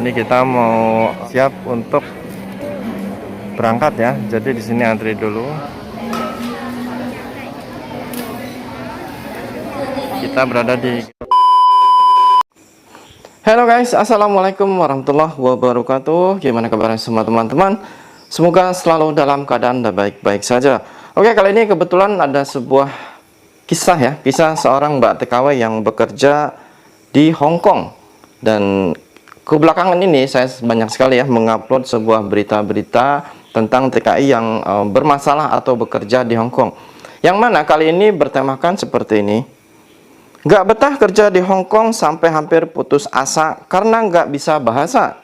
Ini kita mau siap untuk berangkat ya. Jadi di sini antri dulu. Kita berada di Halo guys, assalamualaikum warahmatullahi wabarakatuh. Gimana kabarnya semua teman-teman? Semoga selalu dalam keadaan baik-baik saja. Oke, kali ini kebetulan ada sebuah kisah ya, kisah seorang Mbak TKW yang bekerja di Hong Kong. Dan kebelakangan ini saya banyak sekali ya mengupload sebuah berita-berita tentang TKI yang bermasalah atau bekerja di Hong Kong. Yang mana kali ini bertemakan seperti ini. Gak betah kerja di Hong Kong sampai hampir putus asa karena gak bisa bahasa.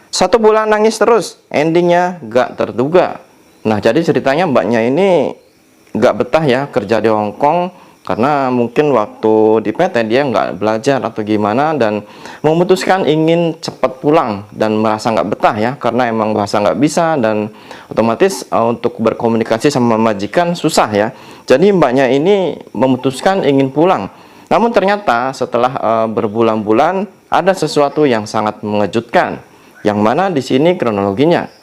1 bulan nangis terus, endingnya gak terduga. Nah, jadi ceritanya mbaknya ini gak betah ya kerja di Hong Kong karena mungkin waktu di PT dia nggak belajar atau gimana, dan memutuskan ingin cepat pulang dan merasa nggak betah ya karena emang bahasa nggak bisa, dan otomatis untuk berkomunikasi sama majikan susah ya. Jadi mbaknya ini memutuskan ingin pulang. Namun ternyata setelah berbulan-bulan ada sesuatu yang sangat mengejutkan, yang mana di sini kronologinya.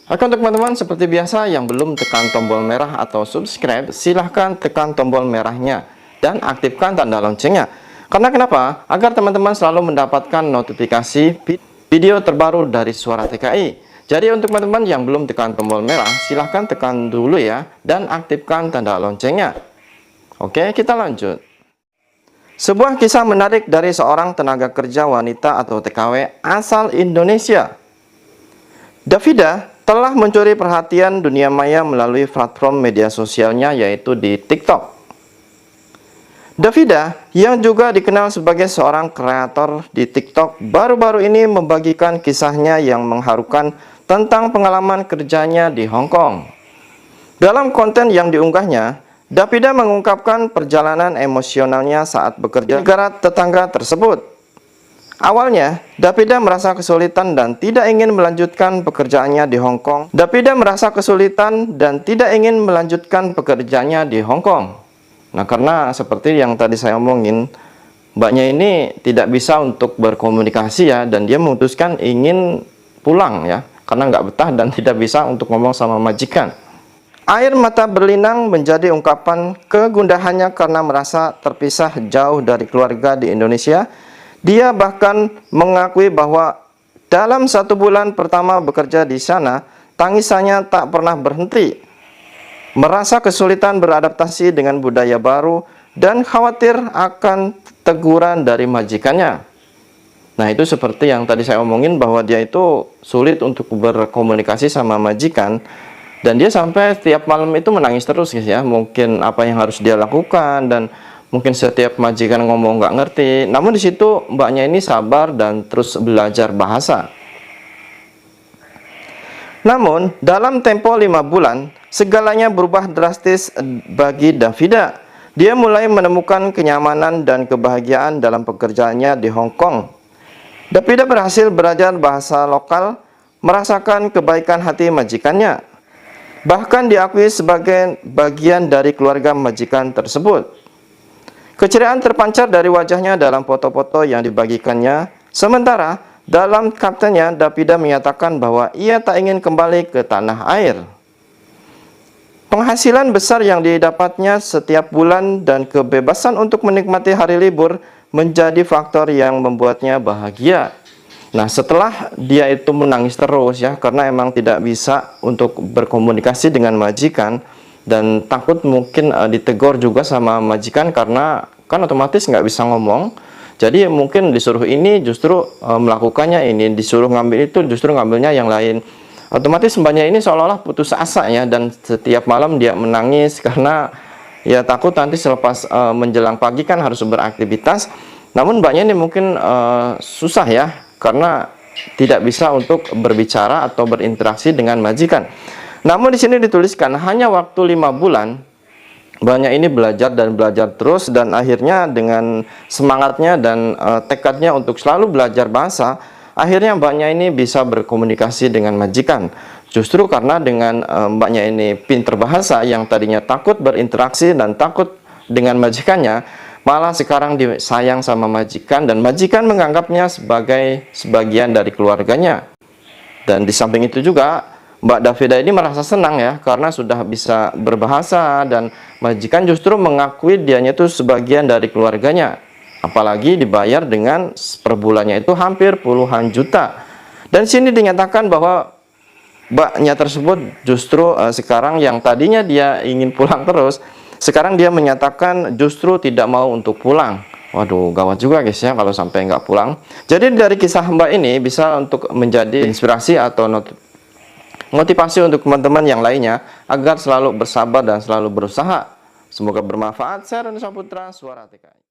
Oke, untuk teman-teman seperti biasa yang belum tekan tombol merah atau subscribe, silahkan tekan tombol merahnya dan aktifkan tanda loncengnya. Karena kenapa? Agar teman-teman selalu mendapatkan notifikasi video terbaru dari Suara TKI. Jadi untuk teman-teman yang belum tekan tombol merah, silahkan tekan dulu ya dan aktifkan tanda loncengnya. Oke, kita lanjut. Sebuah kisah menarik dari seorang tenaga kerja wanita atau TKW asal Indonesia. Davida telah mencuri perhatian dunia maya melalui platform media sosialnya, yaitu di TikTok. Davida, yang juga dikenal sebagai seorang kreator di TikTok, baru-baru ini membagikan kisahnya yang mengharukan tentang pengalaman kerjanya di Hong Kong. Dalam konten yang diunggahnya, Davida mengungkapkan perjalanan emosionalnya saat bekerja di negara tetangga tersebut. Awalnya, Davida merasa kesulitan dan tidak ingin melanjutkan pekerjaannya di Hong Kong. Davida merasa kesulitan dan tidak ingin melanjutkan pekerjaannya di Hong Kong. Nah, karena seperti yang tadi saya omongin, mbaknya ini tidak bisa untuk berkomunikasi ya, dan dia memutuskan ingin pulang ya, karena nggak betah dan tidak bisa untuk ngomong sama majikan. Air mata berlinang menjadi ungkapan kegundahannya karena merasa terpisah jauh dari keluarga di Indonesia. Dia bahkan mengakui bahwa dalam 1 bulan pertama bekerja di sana, tangisannya tak pernah berhenti. Merasa kesulitan beradaptasi dengan budaya baru dan khawatir akan teguran dari majikannya. Nah, itu seperti yang tadi saya omongin bahwa dia itu sulit untuk berkomunikasi sama majikan. Dan dia sampai setiap malam itu menangis terus guys ya. Mungkin apa yang harus dia lakukan, dan mungkin setiap majikan ngomong nggak ngerti. Namun di situ mbaknya ini sabar dan terus belajar bahasa. Namun dalam tempo 5 bulan, segalanya berubah drastis bagi Davida. Dia mulai menemukan kenyamanan dan kebahagiaan dalam pekerjaannya di Hong Kong. Davida berhasil belajar bahasa lokal, merasakan kebaikan hati majikannya. Bahkan diakui sebagai bagian dari keluarga majikan tersebut. Keceriaan terpancar dari wajahnya dalam foto-foto yang dibagikannya. Sementara dalam kaptennya, Davida menyatakan bahwa ia tak ingin kembali ke tanah air. Penghasilan besar yang didapatnya setiap bulan dan kebebasan untuk menikmati hari libur menjadi faktor yang membuatnya bahagia. Nah, setelah dia itu menangis terus ya, karena emang tidak bisa untuk berkomunikasi dengan majikan, dan takut mungkin ditegur juga sama majikan karena kan otomatis nggak bisa ngomong. Jadi mungkin disuruh ini justru melakukannya ini, disuruh ngambil itu justru ngambilnya yang lain. Otomatis mbaknya ini seolah-olah putus asa ya, dan setiap malam dia menangis karena ya takut nanti selepas menjelang pagi kan harus beraktivitas. Namun mbaknya ini mungkin susah ya, karena tidak bisa untuk berbicara atau berinteraksi dengan majikan. Namun di sini dituliskan hanya waktu 5 bulan, mbaknya ini belajar dan belajar terus, dan akhirnya dengan semangatnya dan tekadnya untuk selalu belajar bahasa, akhirnya mbaknya ini bisa berkomunikasi dengan majikan. Justru karena dengan mbaknya ini pinter bahasa, yang tadinya takut berinteraksi dan takut dengan majikannya, malah sekarang disayang sama majikan, dan majikan menganggapnya sebagai sebagian dari keluarganya. Dan di samping itu juga Mbak Davida ini merasa senang ya, karena sudah bisa berbahasa, dan majikan justru mengakui dianya itu sebagian dari keluarganya. Apalagi dibayar dengan per bulannya itu hampir puluhan juta. Dan sini dinyatakan bahwa mbaknya tersebut justru sekarang yang tadinya dia ingin pulang terus, sekarang dia menyatakan justru tidak mau untuk pulang. Waduh, gawat juga guys ya kalau sampai nggak pulang. Jadi dari kisah mbak ini bisa untuk menjadi inspirasi atau motivasi untuk teman-teman yang lainnya agar selalu bersabar dan selalu berusaha. Semoga bermanfaat. Saya Roni Saputra, Suara TKI.